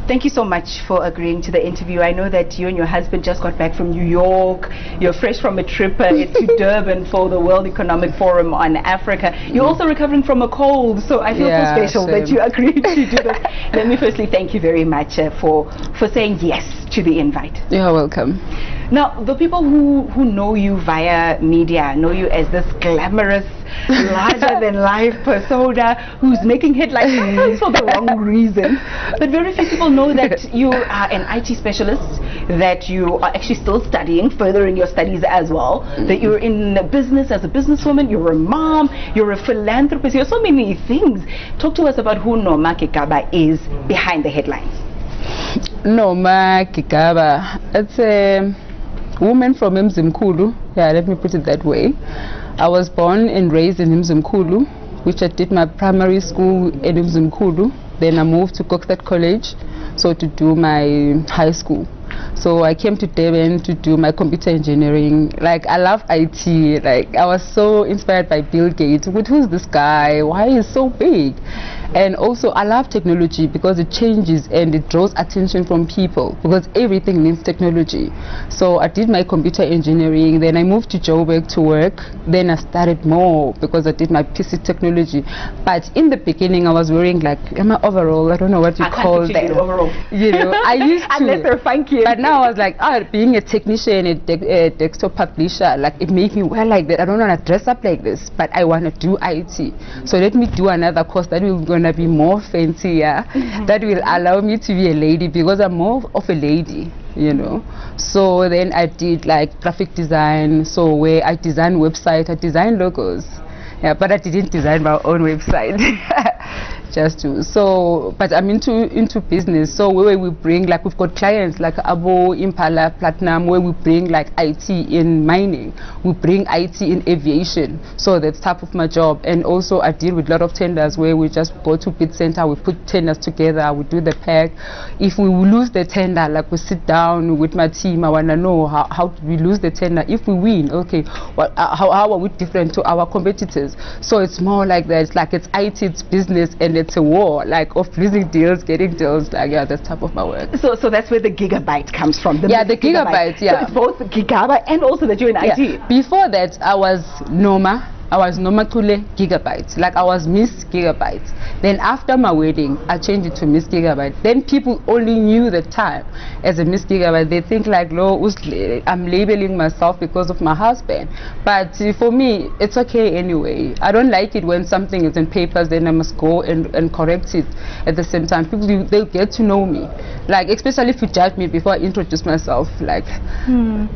Thank you so much for agreeing to the interview. I know that you and your husband just got back from New York. You're fresh from a trip to Durban for the World Economic Forum on Africa. You're also recovering from a cold, so I feel so special that you agreed to do this. Let me firstly thank you very much for saying yes to the invite. You're welcome. Now, the people who know you via media know you as this glamorous, larger-than-life persona who's making headlines sometimes for the wrong reason. But very few people know that you are an IT specialist, that you are actually still studying, furthering your studies as well, that you're in business as a businesswoman, you're a mom, you're a philanthropist, you're so many things. Talk to us about who Noma Gigaba is behind the headlines. Noma Gigaba, it's a woman from Mzimkhulu. Yeah, let me put it that way. I was born and raised in Mzimkhulu, which I did my primary school in Mzimkhulu. Then I moved to Coxstate College, so to do my high school. So I came to Durban to do my computer engineering. Like, I love IT. Like, I was so inspired by Bill Gates. Who's this guy? Why is he so big? And also, I love technology because it changes and it draws attention from people, because everything needs technology. So I did my computer engineering, then I moved to Joburg to work. Then I started more because I did my PC technology. But in the beginning, I was wearing like my overall. I don't know what you call that. Overall. You know, I used to. Unless they're funky. But now I was like, being a technician, a desktop publisher, like it made me wear like that. I don't want to dress up like this, but I want to do IT. So let me do another course that will gonna be more fancier, that will allow me to be a lady, because I'm more of a lady, you know. So then I did like graphic design, so where I design website, I design logos. Yeah, but I didn't design my own website. Just to, so, but I'm into business. So where we bring, like, we've got clients like Abo, Impala, Platinum, where we bring like IT in mining, we bring IT in aviation. So that's type of my job. And also I deal with a lot of tenders where we just go to bid center, we put tenders together, we do the pack. If we lose the tender, like, we sit down with my team, I want to know how we lose the tender. If we win, okay, how are we different to our competitors? So it's more like that. It's like it's IT, it's business, and it's a war, like, of losing deals, getting deals. Like, yeah, that's type of my work. So that's where the Gigabyte comes from. The Gigabyte, yeah. So it's both Gigaba and also that you're in IT. Before that, I was Noma Gigabyte. Like, I was Miss Gigabyte. Then after my wedding, I changed it to Miss Gigabyte. Then people only knew the time as a Miss Gigabyte. They think like, I'm labeling myself because of my husband. But for me, it's okay anyway. I don't like it when something is in papers, then I must go and correct it at the same time. People, they'll get to know me. Like, especially if you judge me before I introduce myself, like,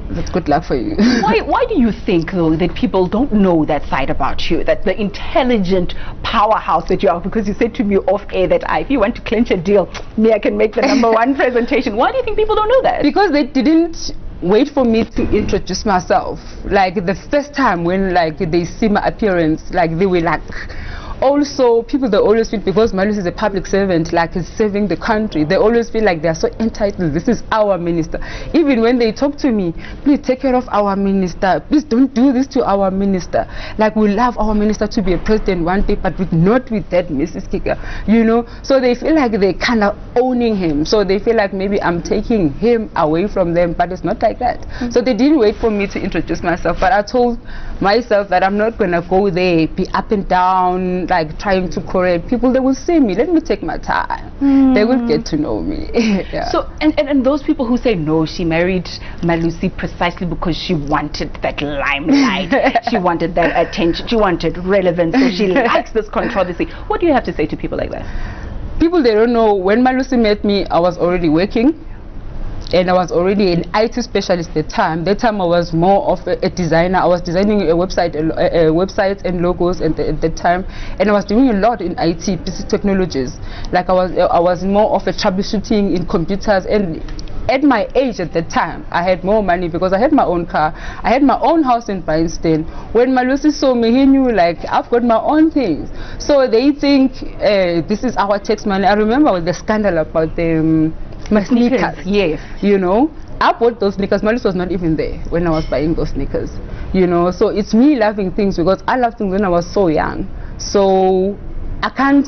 that's good luck for you. Why do you think, though, that people don't know that side about you, that the intelligent powerhouse that you are? Because you said to me off air that if you want to clinch a deal, me, I can make the #1 presentation. Why do you think people don't know that? Because they didn't wait for me to introduce myself. Like, the first time when, like, they see my appearance, like, they were like, also, people, they always feel, because Malusi is a public servant, like, he's serving the country, they always feel like they're so entitled. This is our minister. Even when they talk to me, please take care of our minister, please don't do this to our minister. Like, we love our minister to be a president one day, but not with that Mrs. Kika, you know. So they feel like they're kind of owning him. So they feel like maybe I'm taking him away from them, but it's not like that. So they didn't wait for me to introduce myself, but I told myself that I'm not going to go there, be up and down, like, trying to correct people. They will see me. Let me take my time. They will get to know me. Yeah. So, and those people who say, no, she married Malusi precisely because she wanted that limelight. She wanted that attention. She wanted relevance. So she likes this controversy. What do you have to say to people like that? People, they don't know. When Malusi met me, I was already working. And I was already an IT specialist at the time. That time I was more of a designer. I was designing a website, websites and logos at that time. And I was doing a lot in IT, PC technologies. Like, I was more of a troubleshooting in computers. And at my age at that time, I had more money because I had my own car. I had my own house in Bryanston. When Malusi saw me, he knew, like, I've got my own things. So they think this is our tax money. I remember the scandal about my sneakers, yes. You know, I bought those sneakers. Malusi was not even there when I was buying those sneakers, you know. So it's me loving things because I loved things when I was so young. So I can't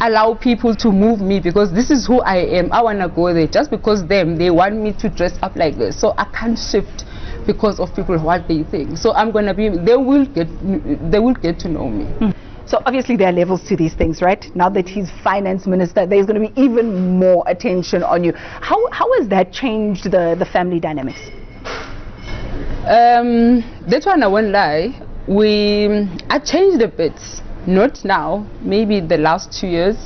allow people to move me, because this is who I am. I want to go there. Just because they want me to dress up like this, so I can't shift because of people what they think. So I'm gonna be. They will get to know me. So obviously there are levels to these things, right? Now that he's finance minister, there's going to be even more attention on you. How has that changed the family dynamics? That one I won't lie. I changed a bit. Not now, maybe the last 2 years,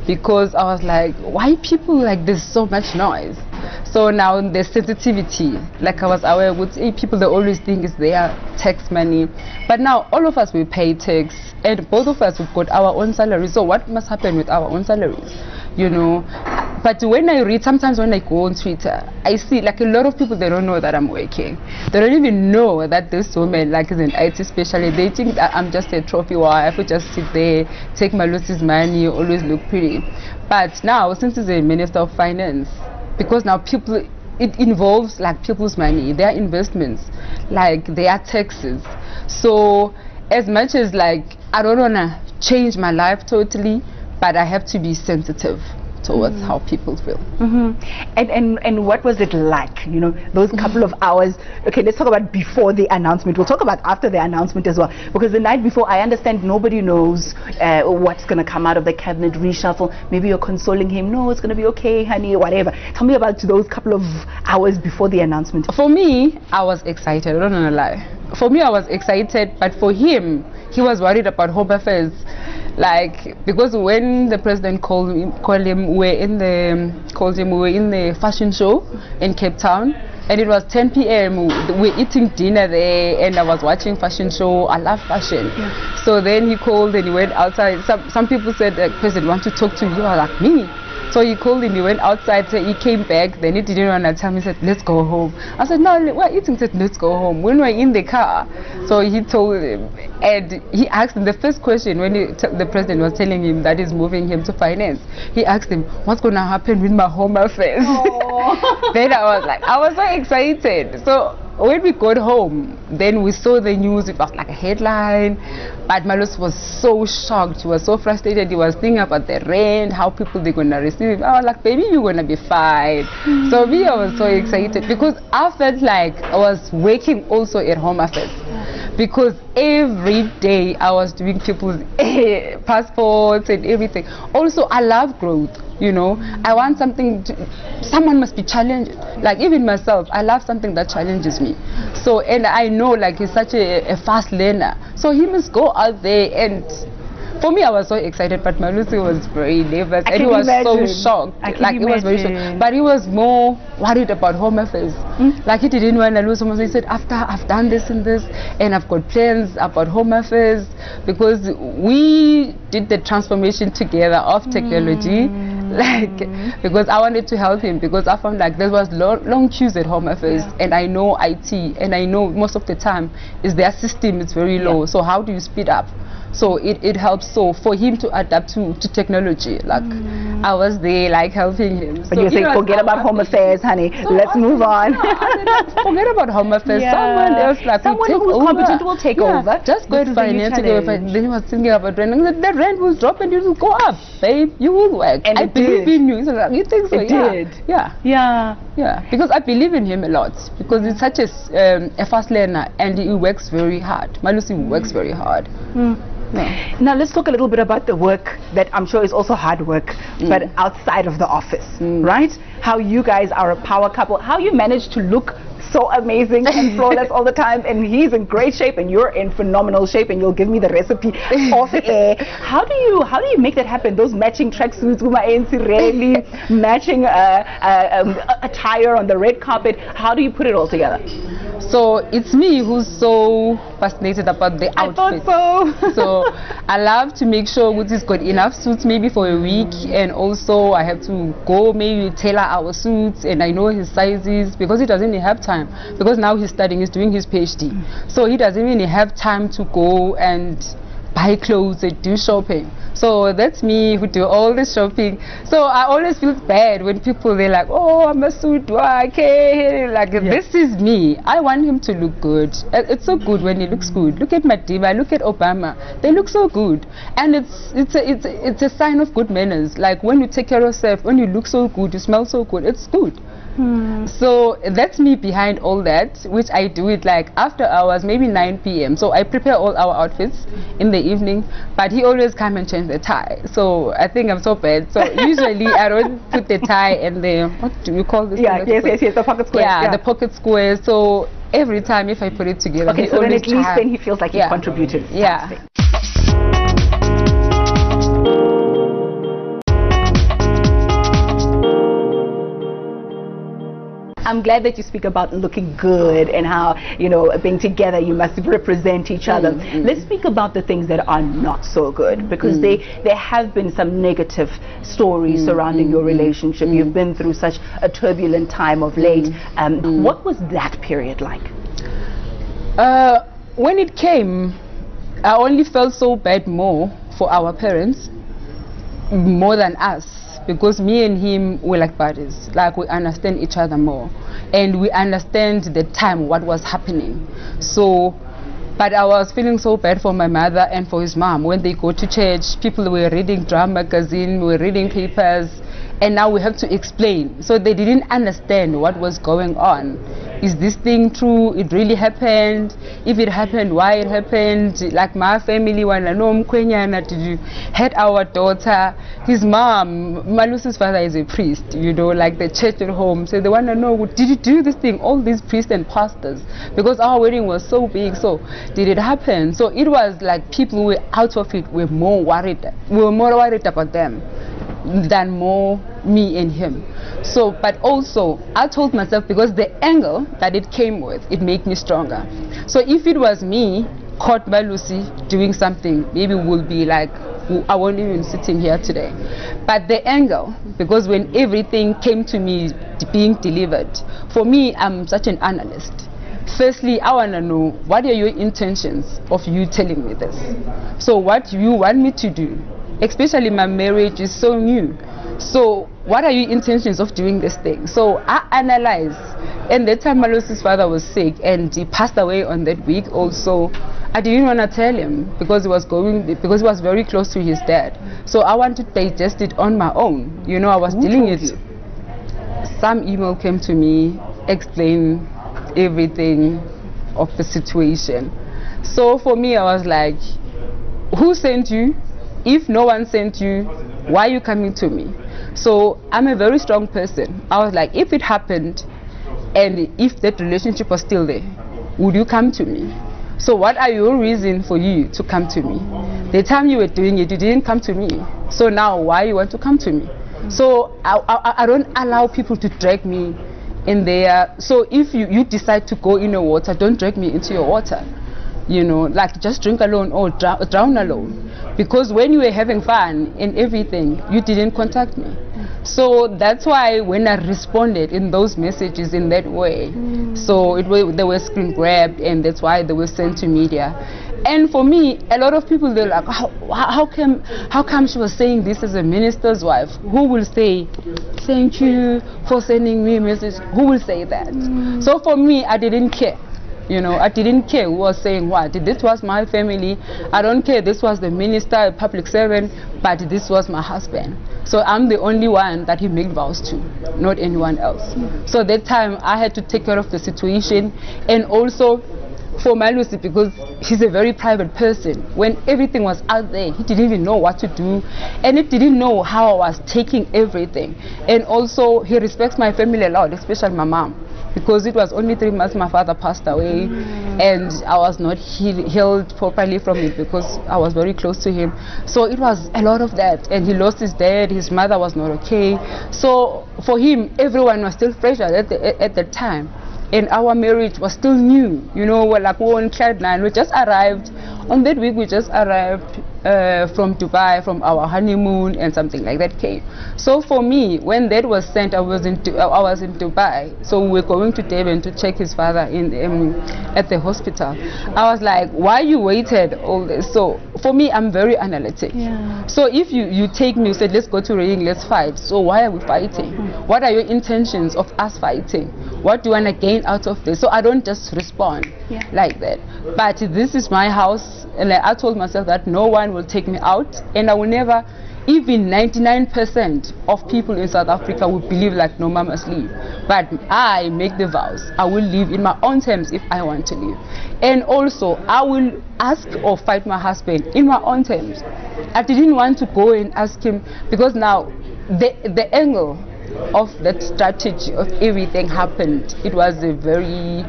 because I was like, why people like there's so much noise? So now the sensitivity, like I was aware with people, they always think it's their tax money, but now all of us will pay tax, and both of us have got our own salaries. So what must happen with our own salaries, you know? But when I read, sometimes when I go on Twitter, I see like a lot of people, they don't know that I'm working. They don't even know that this woman like is an IT specialist. They think that I'm just a trophy wife who just sit there, take my Lucy's money, always look pretty. But now, since he's a minister of finance, because now people, it involves like people's money, their investments, like their taxes. So as much as like I don't want to change my life totally, but I have to be sensitive towards how people feel. And what was it like, you know, those couple of hours? Okay, let's talk about before the announcement. We'll talk about after the announcement as well, because the night before, I understand nobody knows what's going to come out of the cabinet reshuffle. Maybe you're consoling him, no, it's going to be okay, honey, whatever. Tell me about those couple of hours before the announcement. For me, I was excited, I don't want to lie. For me, I was excited, but for him, he was worried about home affairs. Like, because when the president called him, we were in the fashion show in Cape Town, and it was 10 p.m. we were eating dinner there, and I was watching fashion show. I love fashion. So then he called and he went outside. Some people said, President, want to talk to you? I was like, me? So he called him, he went outside, so he came back, then he didn't want to tell me, he said, let's go home. I said, no, we're eating, he said, let's go home. When we're in the car, so he told him, and he asked him, the first question when the president was telling him that he's moving him to finance, he asked him, what's going to happen with my home affairs? Then I was so excited. So when we got home, then we saw the news, it was like a headline, but Malus was so shocked, he was so frustrated, he was thinking about the rent, how people they're going to receive it. I was like, baby, you're going to be fine. So me, I was so excited, because I felt like I was working also at Home Affairs, because every day I was doing people's passports and everything. Also, I love growth. You know, I want someone must be challenged. Like even myself, I love something that challenges me. So, and I know like he's such a fast learner. So he must go out there, and for me, I was so excited, but Malusi was very nervous, and he was so shocked. Like he was very shocked, but he was more worried about Home Affairs. Like he didn't want to lose Home Affairs. He said, after I've done this and this, and I've got plans about Home Affairs, because we did the transformation together of technology. Like, because I wanted to help him, because I found like there was long queues at Home Affairs, and I know IT, and I know most of the time is their system is very low. So how do you speed up? So it helps. So for him to adapt to technology, like I was there like helping him. But so, you say forget about Home Affairs, honey. So let's move on. Forget about Home Affairs. Someone else, like someone who's competent will take over. Just go and finance. Then he was thinking about rent. The rent will drop and it will go up, babe. You will work. And I believe in you. So like, you think so? It did. Yeah. Because I believe in him a lot. Because he's such a fast learner, and he works very hard. Malusi works very hard. Yeah. Now let's talk a little bit about the work that I'm sure is also hard work, but outside of the office, right? How you guys are a power couple, how you manage to look so amazing and flawless all the time, and he's in great shape and you're in phenomenal shape, and you'll give me the recipe off air. How do you make that happen? Those matching tracksuits, really matching attire on the red carpet. How do you put it all together? So it's me who's so fascinated about the outfit. I thought so. So I love to make sure Woody's got enough suits maybe for a week, and also I have to go maybe tailor our suits, and I know his sizes, because he doesn't have time, because now he's studying, he's doing his PhD. So he doesn't really have time to go and buy clothes and do shopping. So that's me who do all the shopping. So I always feel bad when people, they're like, oh, I'm a suit, okay. Like, this is me. I want him to look good. It's so good when he looks good. Look at Madiba, look at Obama. They look so good. And it's a sign of good manners. Like, when you take care of yourself, when you look so good, you smell so good, it's good. So that's me behind all that, which I do it like after hours, maybe 9 p.m. So I prepare all our outfits in the evening, but he always come and change the tie. So I think I'm so bad. So usually I don't put the tie and the, what do you call this? Yeah, yes, the pocket square. Yeah, the pocket square. So every time if I put it together, okay, so then at least then he feels like he contributed. Yeah. I'm glad that you speak about looking good and how, you know, being together, you must represent each other. Let's speak about the things that are not so good, because there have been some negative stories surrounding your relationship. You've been through such a turbulent time of late. What was that period like? When it came, I only felt so bad more for our parents, more than us. Because me and him were like buddies, like we understand each other more, and we understand the time what was happening. So, but I was feeling so bad for my mother and for his mom. When they go to church, people were reading drama magazine, were reading papers, and now we have to explain. So they didn't understand what was going on. Is this thing true? It really happened? If it happened, why it happened? Like my family wanna know, Mkwenyana, did you had our daughter? His mom, Malusi's father is a priest, you know, like the church at home. So they wanna know, did you do this thing? All these priests and pastors, because our wedding was so big. So did it happen? So it was like people who were out of it were more worried. We were more worried about them than more me and him. So, but also I told myself, because the angle that it came with, it made me stronger. So if it was me caught by Lucy doing something, maybe we'll be like, I won't even sitting here today. But the angle, because when everything came to me being delivered, for me, I'm such an analyst. Firstly, I want to know, what are your intentions of you telling me this? So what you want me to do? Especially my marriage is so new. So what are your intentions of doing this thing? So I analyze. And that time Malusi's father was sick and he passed away on that week also. I didn't want to tell him because he was very close to his dad. So I want to digest it on my own. You know, I was dealing it. Some email came to me, explain everything of the situation. So for me, I was like, who sent you? If no one sent you, why are you coming to me? So I'm a very strong person. I was like, if it happened and if that relationship was still there, would you come to me? So what are your reasons for you to come to me? The time you were doing it, you didn't come to me. So now why you want to come to me? So I don't allow people to drag me in there. So if you decide to go in the water, don't drag me into your water. You know, like just drink alone or drown alone. Because when you were having fun and everything, you didn't contact me. So that's why when I responded in those messages in that way, so they were screen grabbed, and that's why they were sent to media. And for me, a lot of people, they're like, how come she was saying this as a minister's wife? Who will say, thank you for sending me a message? Who will say that? So for me, I didn't care. You know, I didn't care who was saying what. This was my family. I don't care. This was the minister, a public servant, but this was my husband. So I'm the only one that he made vows to, not anyone else. So that time I had to take care of the situation, and also for my Lucy, because he's a very private person. When everything was out there, he didn't even know what to do, and he didn't know how I was taking everything. And also he respects my family a lot, especially my mom. Because it was only 3 months my father passed away, and I was not healed properly from it because I was very close to him. So it was a lot of that, and he lost his dad, his mother was not okay. So for him, everyone was still fresh at the time, and our marriage was still new. You know, we're like, we're on cloud nine. We just arrived on that week. We just arrived from Dubai, from our honeymoon, and something like that came. So for me, when that was sent, I was in Dubai. So we were going to Durban to check his father at the hospital. I was like, why you waited all this? So for me, I'm very analytic. Yeah. So if you take me, you said, let's go to ring, let's fight. So why are we fighting? What are your intentions of us fighting? What do you want to gain out of this? So I don't just respond like that. But this is my house, and like, I told myself that no one will take me out, and I will never. Even 99% of people in South Africa would believe like Noma must leave. But I make the vows. I will leave in my own terms if I want to leave. And also, I will ask or fight my husband in my own terms. I didn't want to go and ask him, because now the angle of that strategy of everything happened, it was a very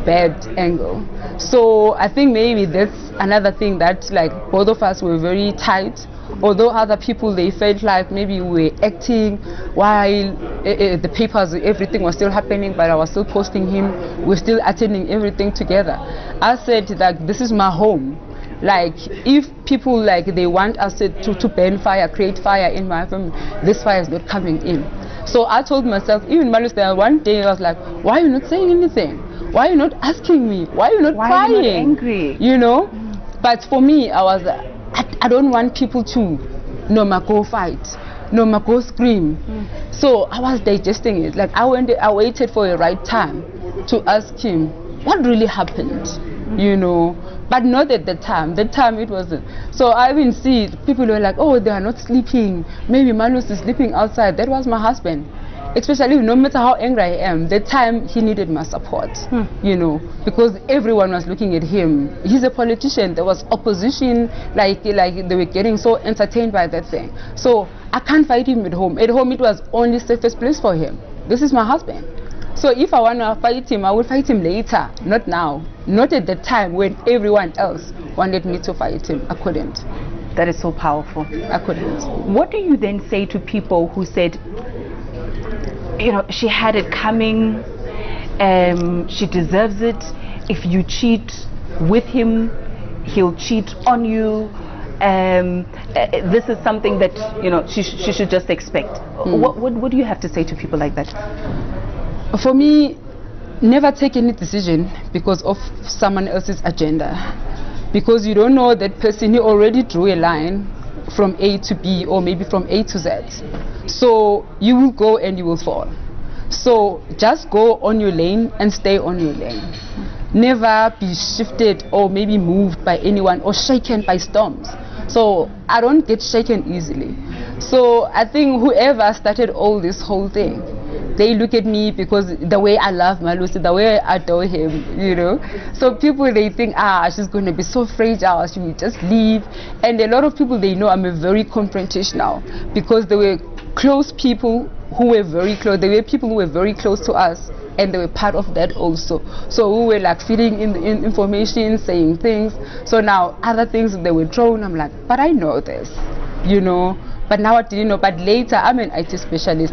bad angle. So I think maybe that's another thing, that like both of us were very tight. Although other people, they felt like maybe we were acting while the papers, everything was still happening, but I was still posting him, we're still attending everything together. I said that this is my home. Like, if people like they want us to burn fire, create fire in my family, this fire is not coming in. So I told myself, even Malus, there one day I was like, why are you not saying anything? Why are you not asking me? Why are you not crying? Are you not angry? You know? But for me, I don't want people to, Noma, go fight, Noma, go scream. So I was digesting it. Like, I waited for the right time to ask him what really happened, you know. But not at the time. That time it wasn't. So I even see people were like, oh, they are not sleeping. Maybe Manus is sleeping outside. That was my husband. Especially no matter how angry I am, that time he needed my support, you know, because everyone was looking at him. He's a politician. There was opposition, like they were getting so entertained by that thing. So I can't fight him at home. At home it was only safest place for him. This is my husband. So if I want to fight him, I will fight him later, not now. Not at the time when everyone else wanted me to fight him. I couldn't. That is so powerful. I couldn't. What do you then say to people who said, you know, she had it coming, she deserves it. If you cheat with him, he'll cheat on you. This is something that, you know, she should just expect. What do you have to say to people like that? For me, never take any decision because of someone else's agenda. Because you don't know that person, he already drew a line from A to B, or maybe from A to Z. So you will go and you will fall. So just go on your lane and stay on your lane. Never be shifted or maybe moved by anyone or shaken by storms. So I don't get shaken easily. So I think whoever started all this whole thing, they look at me because the way I love Malusi, the way I adore him, you know. So people, they think, she's going to be so fragile, she will just leave. And a lot of people, they know I'm a very confrontational, because they were close people who were very close. They were people who were very close to us, and they were part of that also. So we were like feeding in information, saying things. So now other things they were thrown, I'm like, but I know this, you know. But now I didn't know. But later, I'm an IT specialist.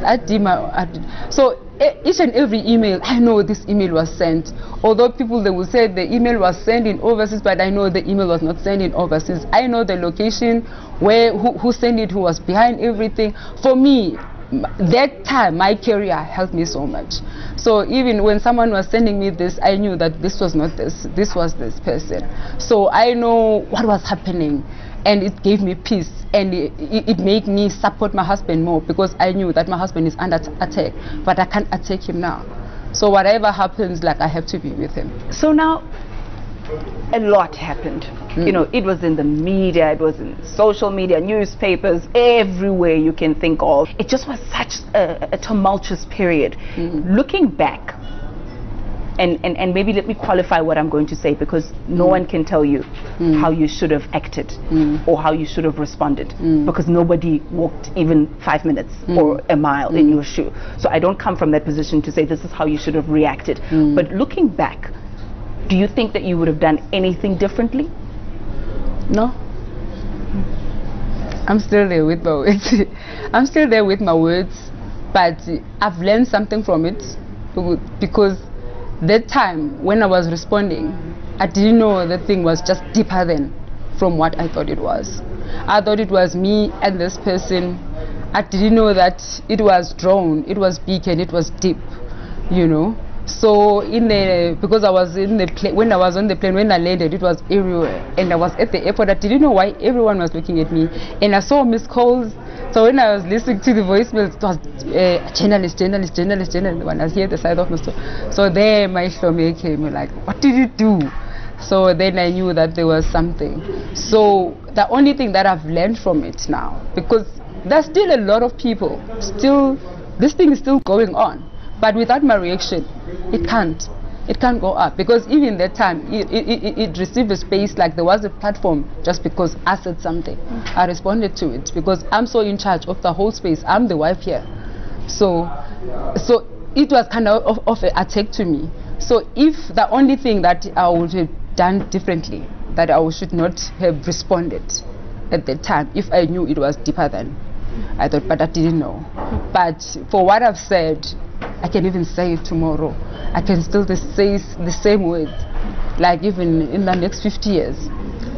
So each and every email, I know this email was sent. Although people, they will say the email was sent in overseas, but I know the email was not sent in overseas. I know the location, who sent it, who was behind everything. For me, that time, my career helped me so much. So even when someone was sending me this, I knew that this was not this. This was this person. So I know what was happening. And it gave me peace, and it made me support my husband more, because I knew that my husband is under attack, but I can't attack him now. So whatever happens, like, I have to be with him. So now, a lot happened. You know, it was in the media, it was in social media, newspapers, everywhere you can think of. It just was such a tumultuous period. Looking back, and maybe let me qualify what I'm going to say, because no one can tell you how you should have acted or how you should have responded, because nobody walked even 5 minutes or a mile in your shoe. So I don't come from that position to say this is how you should have reacted. But looking back, do you think that you would have done anything differently? No. I'm still there with my words. I'm still there with my words, but I've learned something from it, because that time when I was responding, I didn't know the thing was just deeper than from what I thought it was. I thought it was me and this person. I didn't know that it was drawn, it was big, and it was deep, you know. So because I was in the plane, when I was on the plane, when I landed, it was everywhere. And I was at the airport. I didn't know why everyone was looking at me. And I saw missed calls. So when I was listening to the voicemail, it was journalist. When I was here at the side of my store. So there my stomach came like, what did you do? So then I knew that there was something. So the only thing that I've learned from it now, because there's still a lot of people, this thing is still going on. But without my reaction, it can't go up, because even that time it received a space, like there was a platform just because I said something. I responded to it because I'm so in charge of the whole space. I'm the wife here, so it was kind of an attack to me. So if the only thing that I would have done differently, that I should not have responded at that time if I knew it was deeper than I thought, but I didn't know. But for what I've said, I can even say it tomorrow. I can still say the same words, like even in the next 50 years,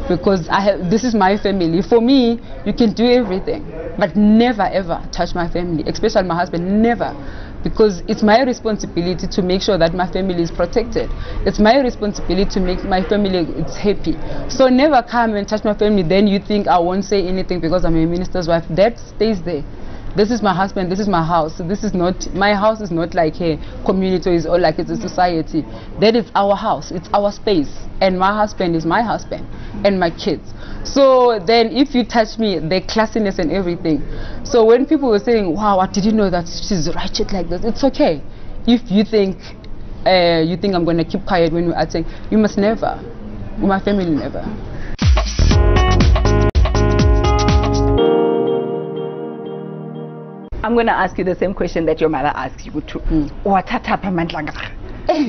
because this is my family. For me, you can do everything, but never ever touch my family, especially my husband, never. Because it's my responsibility to make sure that my family is protected. It's my responsibility to make my family happy. So never come and touch my family, then you think I won't say anything because I'm a minister's wife. That stays there. This is my husband, this is my house. So this is not, my house is not like a community or like it's a society. That is our house, it's our space. And my husband is my husband and my kids. So then if you touch me, the classiness and everything. So when people were saying, wow, I didn't know that she's ratchet like this, it's okay. If you think I'm going to keep quiet when we're saying, you must never. My family never. I'm going to ask you the same question that your mother asked you too. You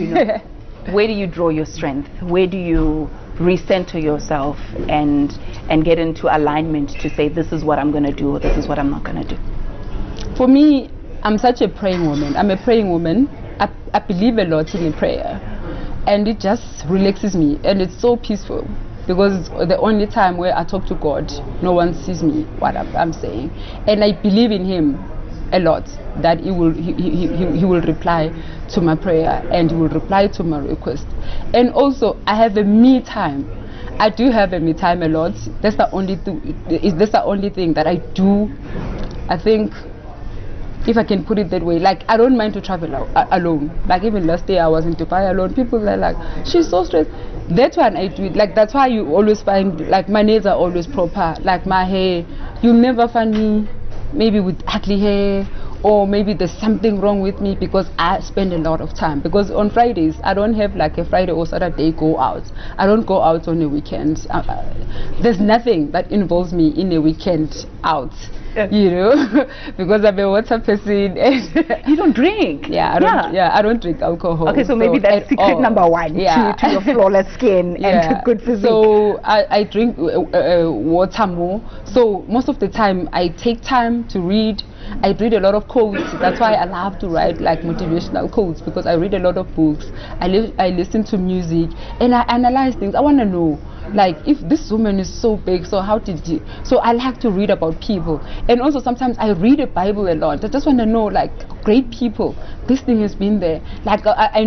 know, where do you draw your strength? Where do you recenter yourself and get into alignment to say, this is what I'm going to do, or this is what I'm not going to do? For me, I'm such a praying woman. I'm a praying woman. I believe a lot in prayer, and it just relaxes me, and it's so peaceful. Because it's the only time where I talk to God, no one sees me, what I'm saying. And I believe in Him a lot, that He will reply to my prayer, and He will reply to my request. And also, I have a me time. I do have a me time a lot. That's the only thing that I do. I think, if I can put it that way, like I don't mind to travel alone. Like even last day I was in Dubai alone. People are like, she's so stressed. That's why I do it. Like that's why you always find, like my nails are always proper. Like my hair, you'll never find me maybe with ugly hair, or maybe there's something wrong with me, because I spend a lot of time. Because on Fridays, I don't have like a Friday or Saturday go out. I don't go out on the weekends. There's nothing that involves me in a weekend out. You know, because I'm a water person. And you don't drink? Yeah, I don't drink alcohol. Okay, so maybe that's secret number one to your flawless skin and to good physique. So I drink water more. So most of the time I take time to read. I read a lot of quotes. That's why I love to write like motivational quotes, because I read a lot of books. I listen to music, and I analyze things. I want to know, like, if this woman is so big, so how did you? So I like to read about people, and also sometimes I read the Bible a lot. I just want to know, like, great people. This thing has been there. Like I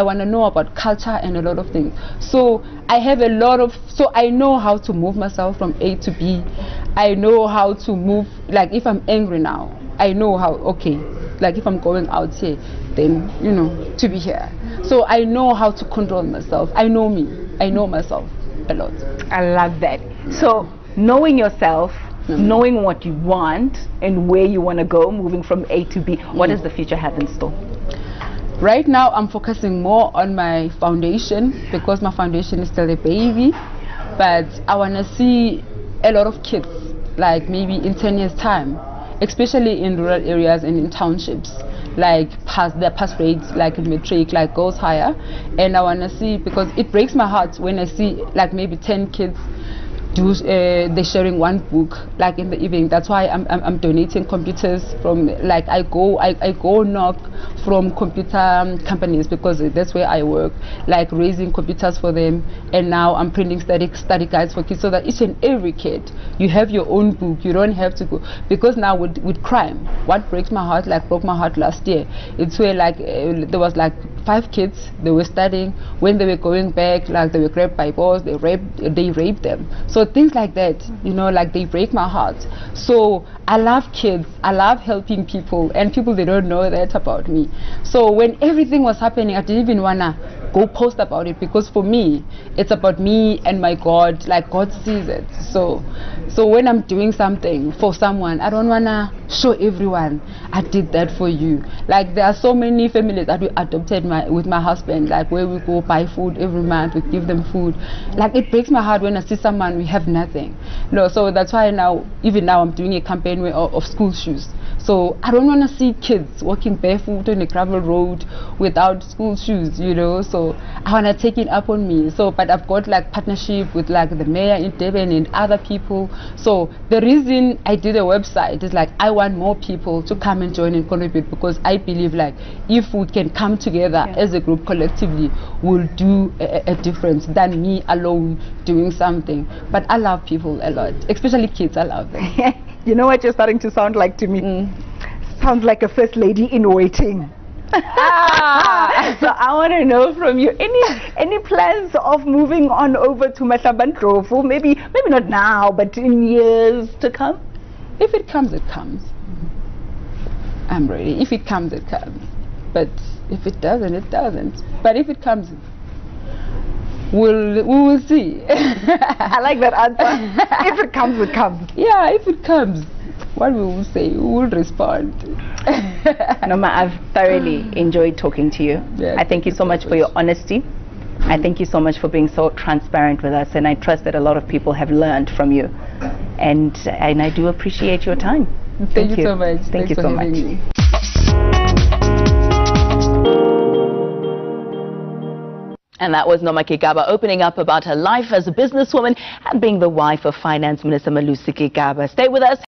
want to know about culture and a lot of things. So I have a lot of. So I know how to move myself from A to B. I know how to move. Like if I'm angry now, I know how. Okay, like if I'm going out here, then you know, to be here. So I know how to control myself. I know me. I know myself a lot. I love that. So knowing yourself, knowing what you want and where you want to go, moving from A to B, what does the future have in store? Right now I'm focusing more on my foundation, because my foundation is still a baby, but I want to see a lot of kids, like maybe in 10 years time, especially in rural areas and in townships, like their pass rates, like in matric, like goes higher. And I want to see, because it breaks my heart when I see like maybe 10 kids they're sharing one book like in the evening. That's why I'm donating computers from, like I go knock from computer companies, because that's where I work, like raising computers for them. And now I'm printing study guides for kids, so that each and every kid, you have your own book. You don't have to go, because now with crime, what breaks my heart, like broke my heart last year, it's where like there was like 5 kids. They were studying. When they were going back, like they were grabbed by boys, they raped them. So things like that, you know, like they break my heart. So I love kids. I love helping people, and people, they don't know that about me. So when everything was happening, I didn't even wanna go post about it, because for me, it's about me and my God. Like God sees it. So when I'm doing something for someone, I don't wanna show everyone I did that for you. Like there are so many families that we adopted with my husband, like where we go buy food every month, we give them food. Like it breaks my heart when I see someone we have nothing. No, so that's why even now I'm doing a campaign of school shoes. So I don't want to see kids walking barefoot on a gravel road without school shoes, you know. So I want to take it up on me. So, but I've got like partnership with like the mayor in Durban and other people. So the reason I did a website is like I want more people to come and join and contribute, because I believe like if we can come together as a group collectively, we'll do a difference than me alone doing something. But I love people a lot, especially kids. I love them. You know what you're starting to sound like to me? Sounds like a first lady in waiting. So I want to know from you, any plans of moving on over to Mahlabandlovu? Maybe not now, but in years to come? If it comes, it comes. I'm ready. If it comes, it comes. But if it doesn't, it doesn't. But if it comes, we will see. I like that answer. If it comes, it comes. Yeah, if it comes, what we will say, we will respond. Noma, I've thoroughly enjoyed talking to you. Yeah, I thank you so much for your honesty. I thank you so much for being so transparent with us, and I trust that a lot of people have learned from you. And I do appreciate your time. Thank you so much. Thank you so much. Me. And that was Noma Gigaba opening up about her life as a businesswoman and being the wife of Finance Minister Malusi Gigaba. Stay with us.